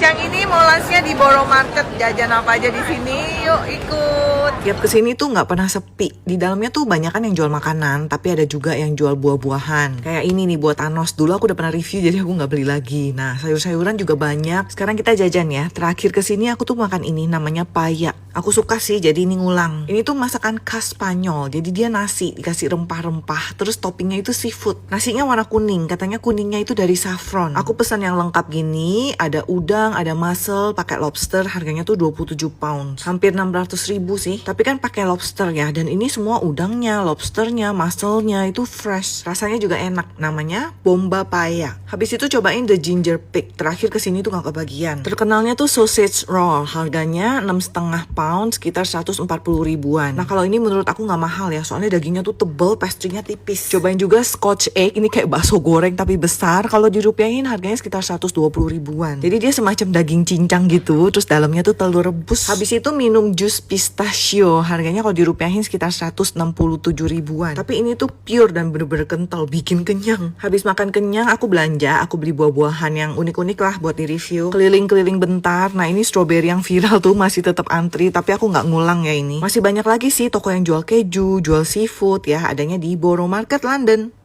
Siang ini mau lunchnya di Borough Market. Jajan apa aja di sini? Yuk ikut. Tiap kesini tuh nggak pernah sepi. Di dalamnya tuh banyak kan yang jual makanan, tapi ada juga yang jual buah-buahan. Kayak ini nih buat Thanos. Dulu aku udah pernah review, jadi aku nggak beli lagi. Nah, sayur-sayuran juga banyak. Sekarang kita jajan ya. Terakhir kesini aku tuh makan ini, namanya paya. Aku suka sih, jadi ini ngulang. Ini tuh masakan khas Spanyol. Jadi dia nasi dikasih rempah-rempah, terus toppingnya itu seafood. Nasinya warna kuning, katanya kuningnya itu dari saffron. Aku pesan yang lengkap gini, ada udang, ada mussel, pakai lobster, harganya tuh 27 pounds. Hampir 600.000 sih. Tapi kan pakai lobster ya, dan ini semua udangnya, lobsternya, musselnya itu fresh. Rasanya juga enak. Namanya bomba paya. Habis itu cobain the ginger pig. Terakhir kesini tuh gak kebagian. Terkenalnya tuh sausage roll. Harganya 6,5 pound, sekitar 140 ribuan. Nah kalau ini menurut aku gak mahal ya, soalnya dagingnya tuh tebel, pastry-nya tipis. Cobain juga scotch egg. Ini kayak bakso goreng tapi besar. Kalau dirupiahin harganya sekitar 120 ribuan. Jadi dia semacam daging cincang gitu, terus dalamnya tuh telur rebus. Habis itu minum jus pistachio, harganya kalau dirupiahin sekitar 167 ribuan. Tapi ini tuh pure dan bener-bener kental, bikin kenyang. Habis makan kenyang, aku belanja, aku beli buah-buahan yang unik-unik lah buat di review. Keliling-keliling bentar. Nah ini strawberry yang viral tuh masih tetap antri, tapi aku nggak ngulang ya ini. Masih banyak lagi sih toko yang jual keju, jual seafood ya, adanya di Borough Market London.